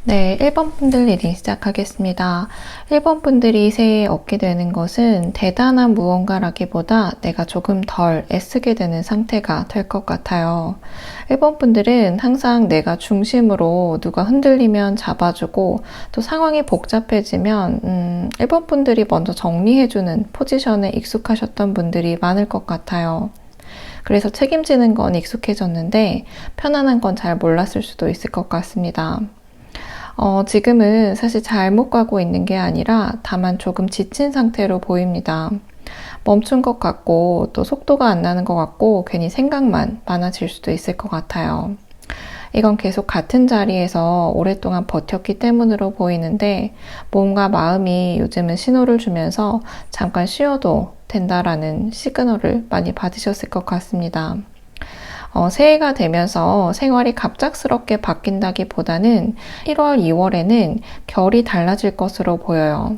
네, 1번 분들 리딩 시작하겠습니다. 1번 분들이 새해에 얻게 되는 것은 대단한 무언가라기보다 내가 조금 덜 애쓰게 되는 상태가 될 것 같아요. 1번 분들은 항상 내가 중심으로 누가 흔들리면 잡아주고 또 상황이 복잡해지면 1번 분들이 먼저 정리해주는 포지션에 익숙하셨던 분들이 많을 것 같아요. 그래서 책임지는 건 익숙해졌는데 편안한 건 잘 몰랐을 수도 있을 것 같습니다. 지금은 사실 잘못 가고 있는 게 아니라 다만 조금 지친 상태로 보입니다. 멈춘 것 같고 또 속도가 안 나는 것 같고 괜히 생각만 많아질 수도 있을 것 같아요. 이건 계속 같은 자리에서 오랫동안 버텼기 때문으로 보이는데 몸과 마음이 요즘은 신호를 주면서 잠깐 쉬어도 된다라는 시그널을 많이 받으셨을 것 같습니다. 새해가 되면서 생활이 갑작스럽게 바뀐다기보다는 1월, 2월에는 결이 달라질 것으로 보여요.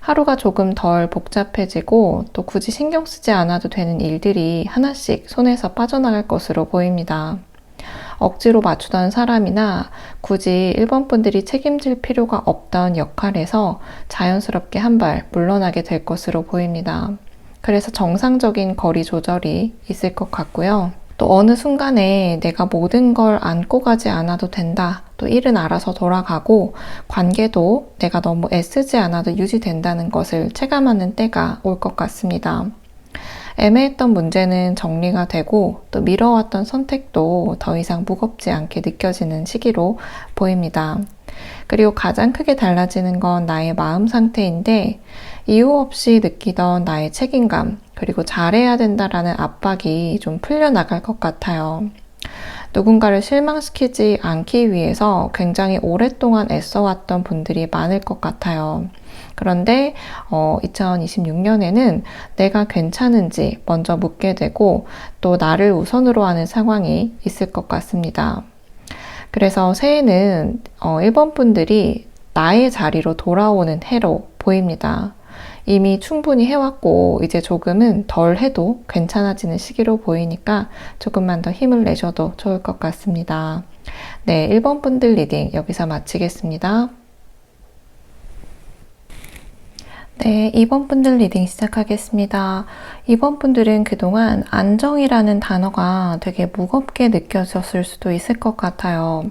하루가 조금 덜 복잡해지고 또 굳이 신경 쓰지 않아도 되는 일들이 하나씩 손에서 빠져나갈 것으로 보입니다. 억지로 맞추던 사람이나 굳이 1번 분들이 책임질 필요가 없던 역할에서 자연스럽게 한 발 물러나게 될 것으로 보입니다. 그래서 정상적인 거리 조절이 있을 것 같고요. 또 어느 순간에 내가 모든 걸 안고 가지 않아도 된다. 또 일은 알아서 돌아가고 관계도 내가 너무 애쓰지 않아도 유지된다는 것을 체감하는 때가 올 것 같습니다. 애매했던 문제는 정리가 되고 또 미뤄왔던 선택도 더 이상 무겁지 않게 느껴지는 시기로 보입니다. 그리고 가장 크게 달라지는 건 나의 마음 상태인데 이유 없이 느끼던 나의 책임감 그리고 잘해야 된다라는 압박이 좀 풀려나갈 것 같아요. 누군가를 실망시키지 않기 위해서 굉장히 오랫동안 애써왔던 분들이 많을 것 같아요. 그런데 2026년에는 내가 괜찮은지 먼저 묻게 되고 또 나를 우선으로 하는 상황이 있을 것 같습니다. 그래서 새해는 1번 분들이 나의 자리로 돌아오는 해로 보입니다. 이미 충분히 해왔고 이제 조금은 덜 해도 괜찮아지는 시기로 보이니까 조금만 더 힘을 내셔도 좋을 것 같습니다. 네, 1번 분들 리딩 여기서 마치겠습니다. 네, 2번 분들 리딩 시작하겠습니다. 2번 분들은 그동안 안정이라는 단어가 되게 무겁게 느껴졌을 수도 있을 것 같아요.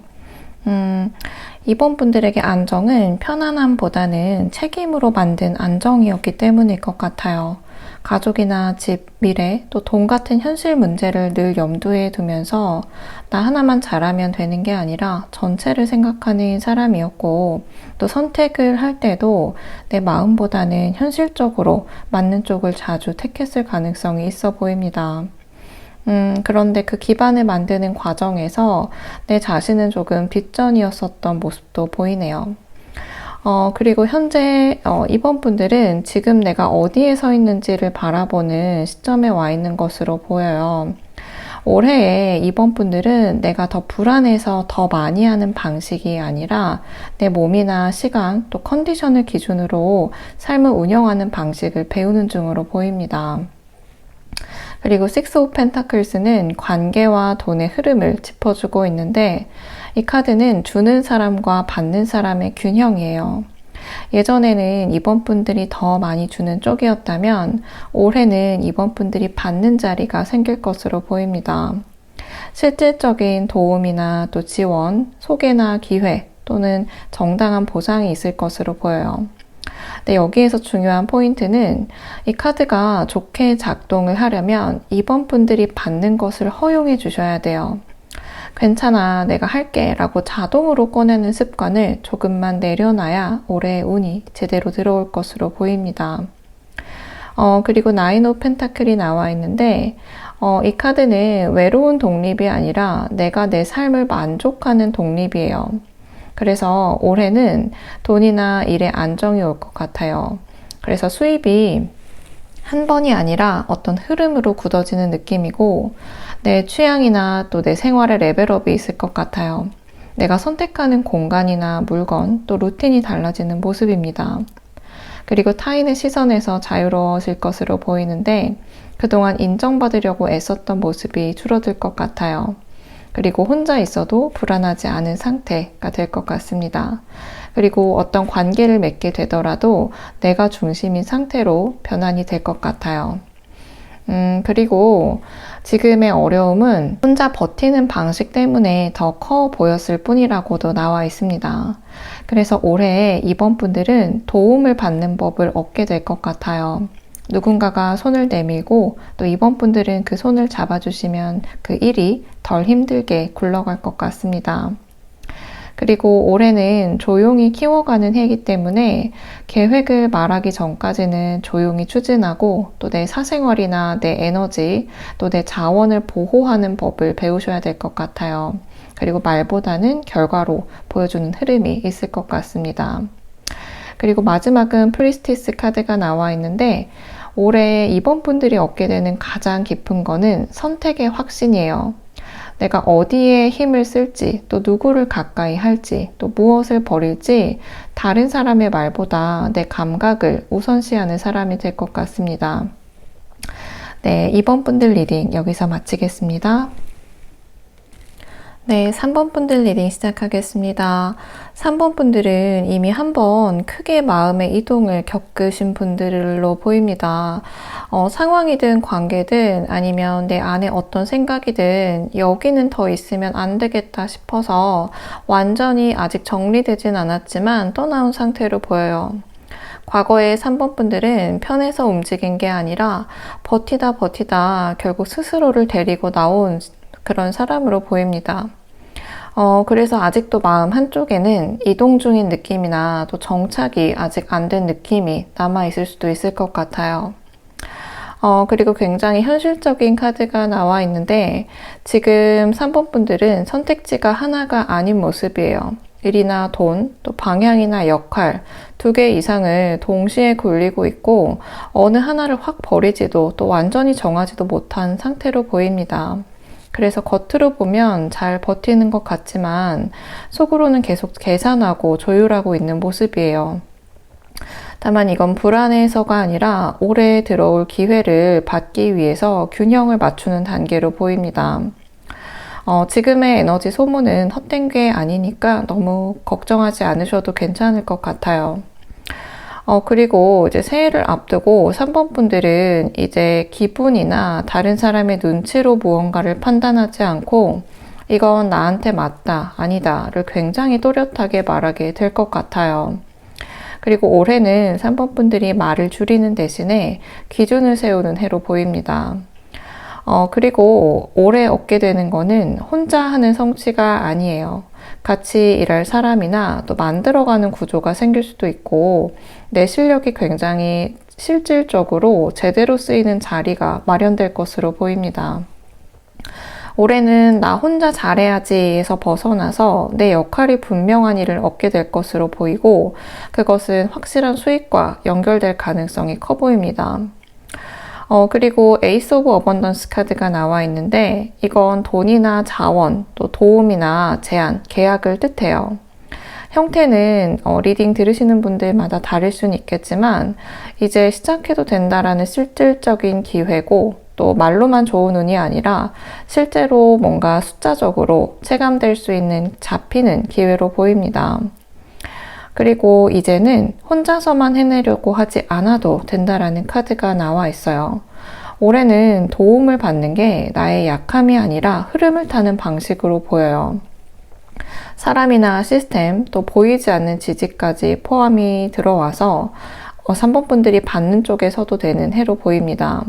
2번 분들에게 안정은 편안함보다는 책임으로 만든 안정이었기 때문일 것 같아요. 가족이나 집, 미래, 또 돈 같은 현실 문제를 늘 염두에 두면서 나 하나만 잘하면 되는 게 아니라 전체를 생각하는 사람이었고 또 선택을 할 때도 내 마음보다는 현실적으로 맞는 쪽을 자주 택했을 가능성이 있어 보입니다. 그런데 그 기반을 만드는 과정에서 내 자신은 조금 뒷전이었었던 모습도 보이네요. 그리고 현재 2번 분들은 지금 내가 어디에 서 있는지를 바라보는 시점에 와 있는 것으로 보여요. 올해에 2번 분들은 내가 더 불안해서 더 많이 하는 방식이 아니라 내 몸이나 시간 또 컨디션을 기준으로 삶을 운영하는 방식을 배우는 중으로 보입니다. 그리고 Six of Pentakles는 관계와 돈의 흐름을 짚어주고 있는데 이 카드는 주는 사람과 받는 사람의 균형이에요. 예전에는 2번 분들이 더 많이 주는 쪽이었다면 올해는 2번 분들이 받는 자리가 생길 것으로 보입니다. 실질적인 도움이나 또 지원, 소개나 기회 또는 정당한 보상이 있을 것으로 보여요. 네, 여기에서 중요한 포인트는 이 카드가 좋게 작동을 하려면 2번 분들이 받는 것을 허용해 주셔야 돼요. 괜찮아, 내가 할게 라고 자동으로 꺼내는 습관을 조금만 내려놔야 올해의 운이 제대로 들어올 것으로 보입니다. 그리고 나인 오브 펜타클이 나와 있는데 이 카드는 외로운 독립이 아니라 내가 내 삶을 만족하는 독립이에요. 그래서 올해는 돈이나 일에 안정이 올 것 같아요. 그래서 수입이 한 번이 아니라 어떤 흐름으로 굳어지는 느낌이고 내 취향이나 또 내 생활의 레벨업이 있을 것 같아요. 내가 선택하는 공간이나 물건 또 루틴이 달라지는 모습입니다. 그리고 타인의 시선에서 자유로워질 것으로 보이는데 그동안 인정받으려고 애썼던 모습이 줄어들 것 같아요. 그리고 혼자 있어도 불안하지 않은 상태가 될 것 같습니다. 그리고 어떤 관계를 맺게 되더라도 내가 중심인 상태로 변환이 될 것 같아요. 그리고 지금의 어려움은 혼자 버티는 방식 때문에 더 커 보였을 뿐이라고도 나와 있습니다. 그래서 올해 이번 분들은 도움을 받는 법을 얻게 될 것 같아요. 누군가가 손을 내밀고 또 이번 분들은 그 손을 잡아주시면 그 일이 덜 힘들게 굴러갈 것 같습니다. 그리고 올해는 조용히 키워가는 해이기 때문에 계획을 말하기 전까지는 조용히 추진하고 또 내 사생활이나 내 에너지, 또 내 자원을 보호하는 법을 배우셔야 될 것 같아요. 그리고 말보다는 결과로 보여주는 흐름이 있을 것 같습니다. 그리고 마지막은 프리스티스 카드가 나와 있는데 올해 이번 분들이 얻게 되는 가장 깊은 거는 선택의 확신이에요. 내가 어디에 힘을 쓸지, 또 누구를 가까이 할지, 또 무엇을 버릴지 다른 사람의 말보다 내 감각을 우선시하는 사람이 될 것 같습니다. 네, 이번 분들 리딩 여기서 마치겠습니다. 네, 3번 분들 리딩 시작하겠습니다. 3번 분들은 이미 한번 크게 마음의 이동을 겪으신 분들로 보입니다. 상황이든 관계든 아니면 내 안에 어떤 생각이든 여기는 더 있으면 안 되겠다 싶어서 완전히 아직 정리되진 않았지만 떠나온 상태로 보여요. 과거에 3번 분들은 편해서 움직인 게 아니라 버티다 결국 스스로를 데리고 나온 그런 사람으로 보입니다. 그래서 아직도 마음 한쪽에는 이동 중인 느낌이나 또 정착이 아직 안 된 느낌이 남아있을 수도 있을 것 같아요. 그리고 굉장히 현실적인 카드가 나와 있는데 지금 3번 분들은 선택지가 하나가 아닌 모습이에요. 일이나 돈, 또 방향이나 역할 두 개 이상을 동시에 굴리고 있고 어느 하나를 확 버리지도 또 완전히 정하지도 못한 상태로 보입니다. 그래서 겉으로 보면 잘 버티는 것 같지만 속으로는 계속 계산하고 조율하고 있는 모습이에요. 다만 이건 불안해서가 아니라 올해 들어올 기회를 받기 위해서 균형을 맞추는 단계로 보입니다. 지금의 에너지 소모는 헛된 게 아니니까 너무 걱정하지 않으셔도 괜찮을 것 같아요. 그리고 이제 새해를 앞두고 3번 분들은 이제 기분이나 다른 사람의 눈치로 무언가를 판단하지 않고 이건 나한테 맞다, 아니다를 굉장히 또렷하게 말하게 될 것 같아요. 그리고 올해는 3번 분들이 말을 줄이는 대신에 기준을 세우는 해로 보입니다. 그리고 올해 얻게 되는 거는 혼자 하는 성취가 아니에요. 같이 일할 사람이나 또 만들어가는 구조가 생길 수도 있고 내 실력이 굉장히 실질적으로 제대로 쓰이는 자리가 마련될 것으로 보입니다. 올해는 나 혼자 잘해야지에서 벗어나서 내 역할이 분명한 일을 얻게 될 것으로 보이고 그것은 확실한 수익과 연결될 가능성이 커 보입니다. 그리고 에이스 오브 어번던스 카드가 나와 있는데 이건 돈이나 자원, 또 도움이나 제안, 계약을 뜻해요. 형태는 리딩 들으시는 분들마다 다를 수는 있겠지만 이제 시작해도 된다라는 실질적인 기회고 또 말로만 좋은 운이 아니라 실제로 뭔가 숫자적으로 체감될 수 있는 잡히는 기회로 보입니다. 그리고 이제는 혼자서만 해내려고 하지 않아도 된다라는 카드가 나와 있어요. 올해는 도움을 받는 게 나의 약함이 아니라 흐름을 타는 방식으로 보여요. 사람이나 시스템, 또 보이지 않는 지지까지 포함이 들어와서 3번 분들이 받는 쪽에 서도 되는 해로 보입니다.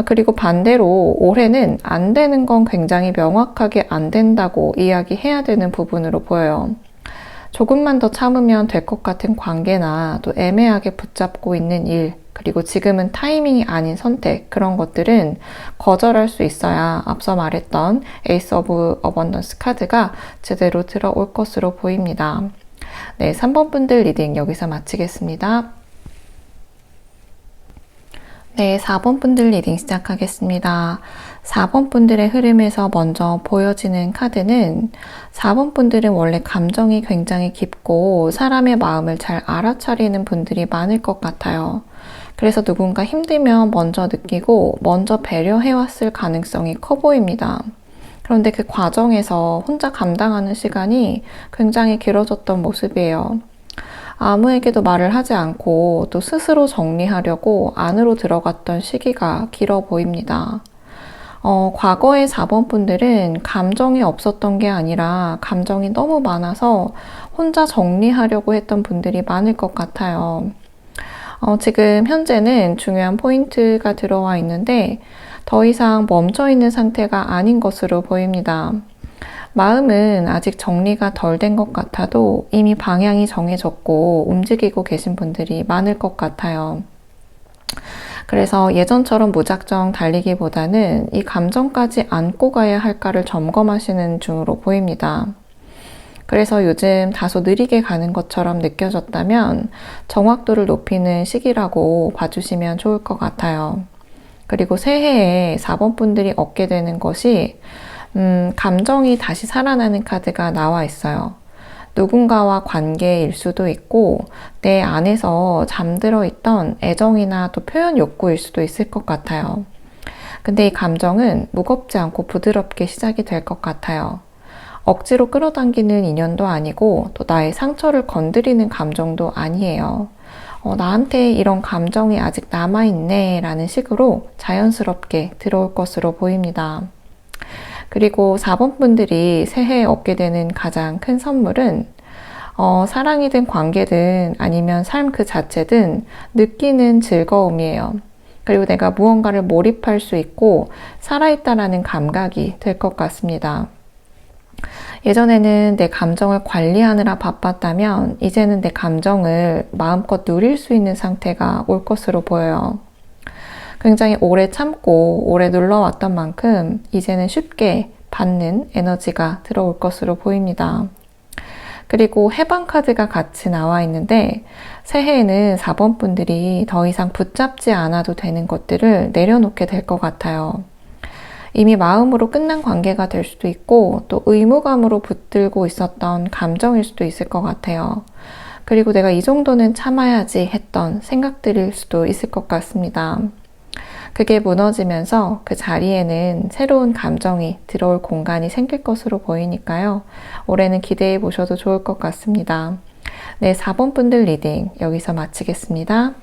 그리고 반대로 올해는 안 되는 건 굉장히 명확하게 안 된다고 이야기해야 되는 부분으로 보여요. 조금만 더 참으면 될 것 같은 관계나 또 애매하게 붙잡고 있는 일, 그리고 지금은 타이밍이 아닌 선택, 그런 것들은 거절할 수 있어야 앞서 말했던 에이스 오브 어번던스 카드가 제대로 들어올 것으로 보입니다. 네, 3번 분들 리딩 여기서 마치겠습니다. 네, 4번 분들 리딩 시작하겠습니다. 4번 분들의 흐름에서 먼저 보여지는 카드는 4번 분들은 원래 감정이 굉장히 깊고 사람의 마음을 잘 알아차리는 분들이 많을 것 같아요. 그래서 누군가 힘들면 먼저 느끼고 먼저 배려해왔을 가능성이 커 보입니다. 그런데 그 과정에서 혼자 감당하는 시간이 굉장히 길어졌던 모습이에요. 아무에게도 말을 하지 않고 또 스스로 정리하려고 안으로 들어갔던 시기가 길어 보입니다. 과거의 4번 분들은 감정이 없었던 게 아니라 감정이 너무 많아서 혼자 정리하려고 했던 분들이 많을 것 같아요. 지금 현재는 중요한 포인트가 들어와 있는데 더 이상 멈춰 있는 상태가 아닌 것으로 보입니다. 마음은 아직 정리가 덜 된 것 같아도 이미 방향이 정해졌고 움직이고 계신 분들이 많을 것 같아요. 그래서 예전처럼 무작정 달리기보다는 이 감정까지 안고 가야 할까를 점검하시는 중으로 보입니다. 그래서 요즘 다소 느리게 가는 것처럼 느껴졌다면 정확도를 높이는 시기라고 봐주시면 좋을 것 같아요. 그리고 새해에 4번 분들이 얻게 되는 것이 감정이 다시 살아나는 카드가 나와 있어요. 누군가와 관계일 수도 있고 내 안에서 잠들어 있던 애정이나 또 표현 욕구일 수도 있을 것 같아요. 근데 이 감정은 무겁지 않고 부드럽게 시작이 될 것 같아요. 억지로 끌어당기는 인연도 아니고 또 나의 상처를 건드리는 감정도 아니에요. 나한테 이런 감정이 아직 남아있네 라는 식으로 자연스럽게 들어올 것으로 보입니다. 그리고 4번 분들이 새해에 얻게 되는 가장 큰 선물은 사랑이든 관계든 아니면 삶 그 자체든 느끼는 즐거움이에요. 그리고 내가 무언가를 몰입할 수 있고 살아있다라는 감각이 될 것 같습니다. 예전에는 내 감정을 관리하느라 바빴다면 이제는 내 감정을 마음껏 누릴 수 있는 상태가 올 것으로 보여요. 굉장히 오래 참고 오래 눌러왔던 만큼 이제는 쉽게 받는 에너지가 들어올 것으로 보입니다. 그리고 해방 카드가 같이 나와 있는데 새해에는 4번 분들이 더 이상 붙잡지 않아도 되는 것들을 내려놓게 될 것 같아요. 이미 마음으로 끝난 관계가 될 수도 있고 또 의무감으로 붙들고 있었던 감정일 수도 있을 것 같아요. 그리고 내가 이 정도는 참아야지 했던 생각들일 수도 있을 것 같습니다. 그게 무너지면서 그 자리에는 새로운 감정이 들어올 공간이 생길 것으로 보이니까요. 올해는 기대해 보셔도 좋을 것 같습니다. 네, 4번 분들 리딩 여기서 마치겠습니다.